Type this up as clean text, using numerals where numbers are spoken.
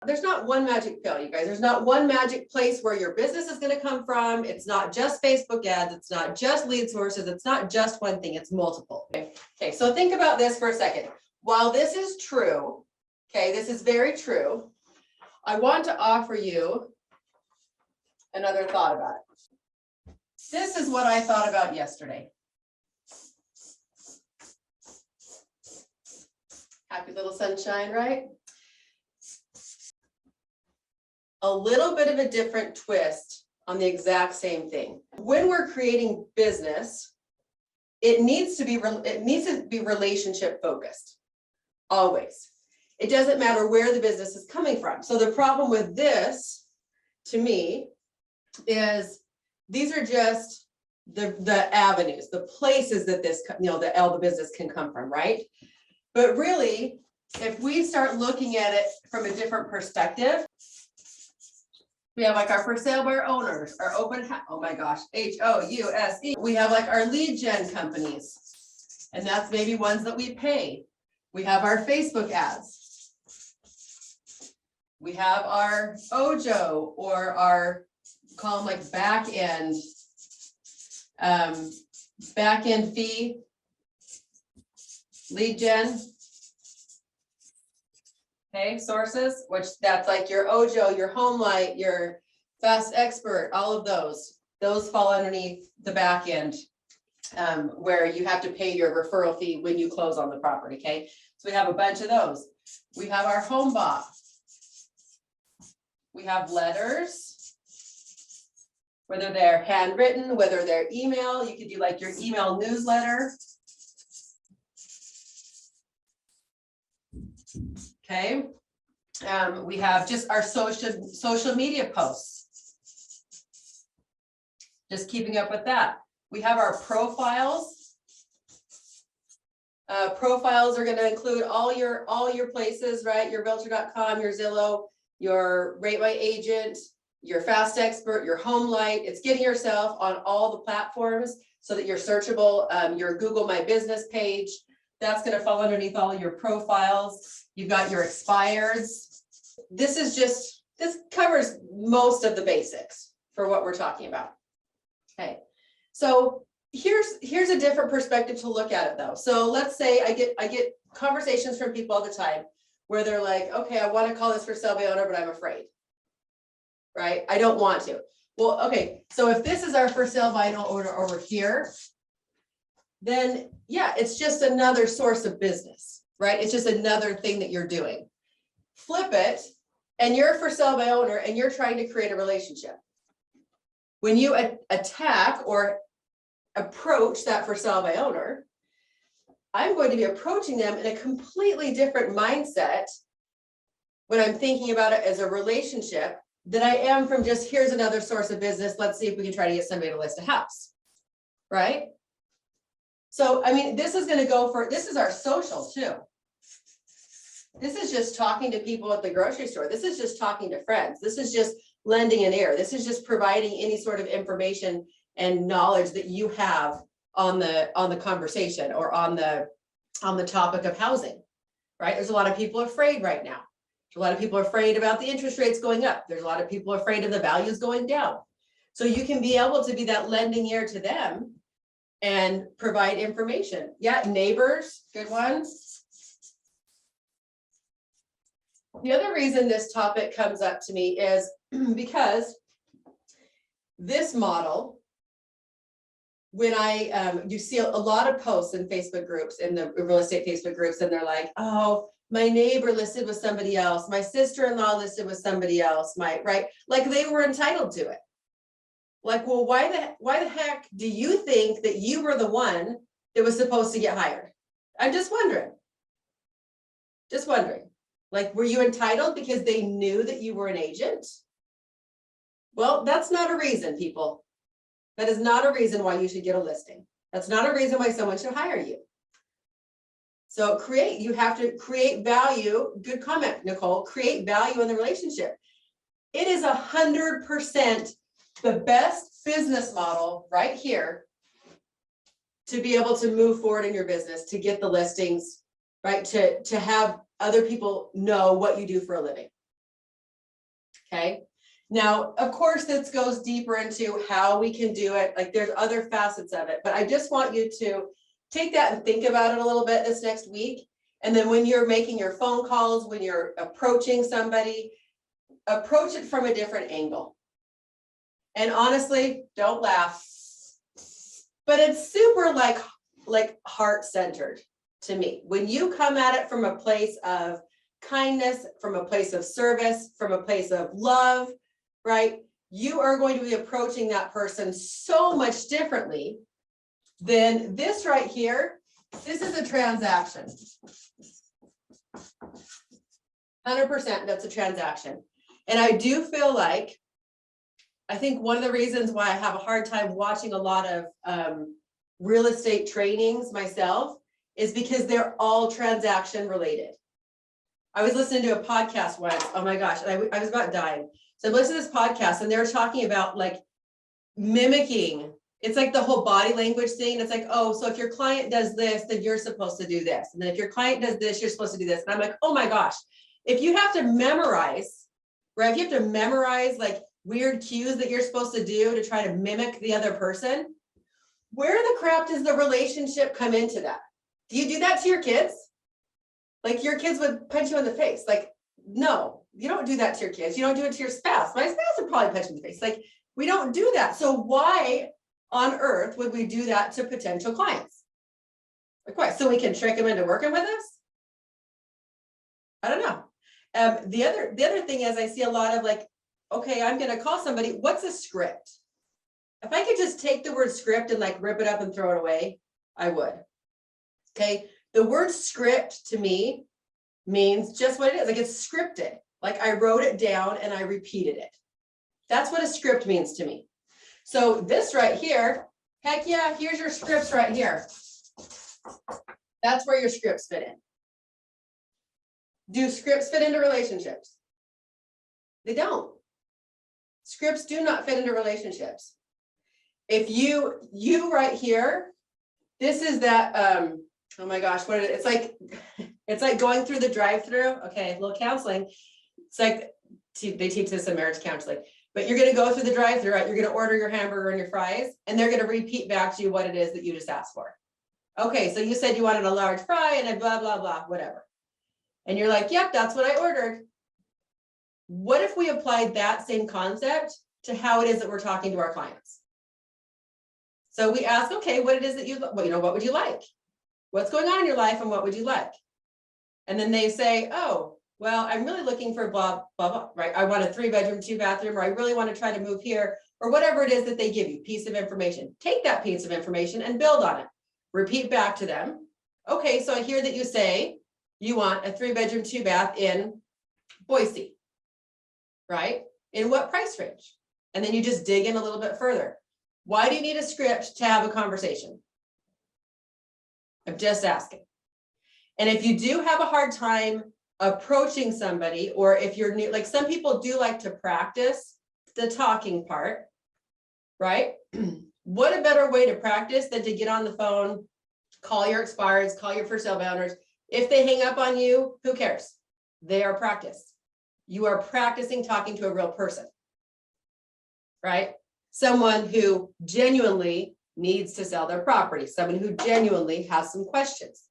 There's not one magic pill, you guys. There's not one magic place where your business is going to come from. It's not just Facebook ads. It's not just lead sources. It's not just one thing. It's multiple. Okay, so think about this for a second. While this is true, okay, this is very true, I want to offer you another thought about it. This is what I thought about yesterday. Happy little sunshine, right? A little bit of a different twist on the exact same thing. When we're creating business, it needs to be relationship focused, always. It doesn't matter where the business is coming from. So the problem with this, to me, is these are just the avenues, the places that this, the business can come from, right? But really, if we start looking at it from a different perspective, we have like our for sale by our owners, our open, oh my gosh, HOUSE. We have like our lead gen companies, and that's maybe ones that we pay. We have our Facebook ads. We have our Ojo, or our, call them like back end fee lead gen. Okay, sources, which that's like your Ojo, your HomeLight, your Fast Expert, all of those fall underneath the back end, where you have to pay your referral fee when you close on the property. Okay, so we have a bunch of those. We have our HomeBot. We have letters, whether they're handwritten, whether they're email. You could do like your email newsletter. Okay, we have just our social media posts, just keeping up with that. We have our profiles. Profiles are going to include all your places, right? Your realtor.com, your Zillow, your Rate My Agent, your Fast Expert, your HomeLight. It's getting yourself on all the platforms so that you're searchable. Your Google My Business page, that's going to fall underneath all of your profiles. You've got your expireds. This covers most of the basics for what we're talking about. Okay, so here's a different perspective to look at it though. So let's say I get conversations from people all the time where they're like, okay, I want to call this for sale by owner, but I'm afraid, right? I don't want to. Well, okay, so if this is our for sale by owner over here, then yeah, it's just another source of business, right? It's just another thing that you're doing. Flip it, and you're for sale by owner, and you're trying to create a relationship. When you attack or approach that for sale by owner, I'm going to be approaching them in a completely different mindset when I'm thinking about it as a relationship than I am from just, here's another source of business. Let's see if we can try to get somebody to list a house, right? So, I mean, this is going to go for, this is our social too. This is just talking to people at the grocery store. This is just talking to friends. This is just lending an ear. This is just providing any sort of information and knowledge that you have on the conversation or on the topic of housing, right? There's a lot of people afraid right now. There's a lot of people afraid about the interest rates going up. There's a lot of people afraid of the values going down. So you can be able to be that lending ear to them and provide information. Yeah, neighbors, good ones. The other reason this topic comes up to me is because this model, when you see a lot of posts in Facebook groups, in the real estate Facebook groups, and they're like, oh, my neighbor listed with somebody else, my sister-in-law listed with somebody else, right? Like they were entitled to it. Like, well, why the heck do you think that you were the one that was supposed to get hired? I'm just wondering. Just wondering. Like, were you entitled because they knew that you were an agent? Well, that's not a reason, people. That is not a reason why you should get a listing. That's not a reason why someone should hire you. So you have to create value. Good comment, Nicole. Create value in the relationship. It is 100% the best business model right here to be able to move forward in your business, to get the listings, right? To have other people know what you do for a living. Okay. Now, of course, this goes deeper into how we can do it. Like there's other facets of it, but I just want you to take that and think about it a little bit this next week. And then when you're making your phone calls, when you're approaching somebody, approach it from a different angle. And honestly, don't laugh, but it's super like heart-centered to me. When you come at it from a place of kindness, from a place of service, from a place of love, right? You are going to be approaching that person so much differently than this right here. This is a transaction. 100% that's a transaction. And I do feel like, I think one of the reasons why I have a hard time watching a lot of real estate trainings myself is because they're all transaction related. I was listening to a podcast once, oh my gosh, and I was about dying. So I listened to this podcast and they were talking about like mimicking. It's like the whole body language thing. It's like, oh, so if your client does this, then you're supposed to do this. And then if your client does this, you're supposed to do this. And I'm like, oh my gosh, if you have to memorize, right? If you have to memorize like weird cues that you're supposed to do to try to mimic the other person, where the crap does the relationship come into that? Do you do that to your kids? Like your kids would punch you in the face. Like, no, you don't do that to your kids. You don't do it to your spouse. My spouse would probably punch me in the face. Like, we don't do that. So why on earth would we do that to potential clients? Like what? So we can trick them into working with us? I don't know. The other thing is I see a lot of like, okay, I'm going to call somebody. What's a script? If I could just take the word script and like rip it up and throw it away, I would. Okay. The word script to me means just what it is. Like it's scripted. Like I wrote it down and I repeated it. That's what a script means to me. So this right here, heck yeah, here's your scripts right here. That's where your scripts fit in. Do scripts fit into relationships? They don't. Scripts do not fit into relationships. If you right here, this is that, oh my gosh, what is it? It's like going through the drive-through. Okay, a little counseling. It's like, they teach this in marriage counseling, but you're going to go through the drive-through, right? You're going to order your hamburger and your fries, and they're going to repeat back to you what it is that you just asked for. Okay, so you said you wanted a large fry and a blah, blah, blah, whatever. And you're like, yep, that's what I ordered. What if we applied that same concept to how it is that we're talking to our clients? So we ask, okay, what it is that what would you like? What's going on in your life and what would you like? And then they say, oh, well, I'm really looking for blah, blah, blah, right? I want a 3-bedroom, 2-bathroom, or I really want to try to move here, or whatever it is that they give you, piece of information. Take that piece of information and build on it. Repeat back to them. Okay, so I hear that you say you want a 3-bedroom, 2-bath in Boise, right? In what price range? And then you just dig in a little bit further. Why do you need a script to have a conversation? I'm just asking. And if you do have a hard time approaching somebody, or if you're new, like some people do like to practice the talking part, right? What a better way to practice than to get on the phone, call your expireds, call your for sale by owners. If they hang up on you, who cares? They are practiced. You are practicing talking to a real person, right? Someone who genuinely needs to sell their property, someone who genuinely has some questions.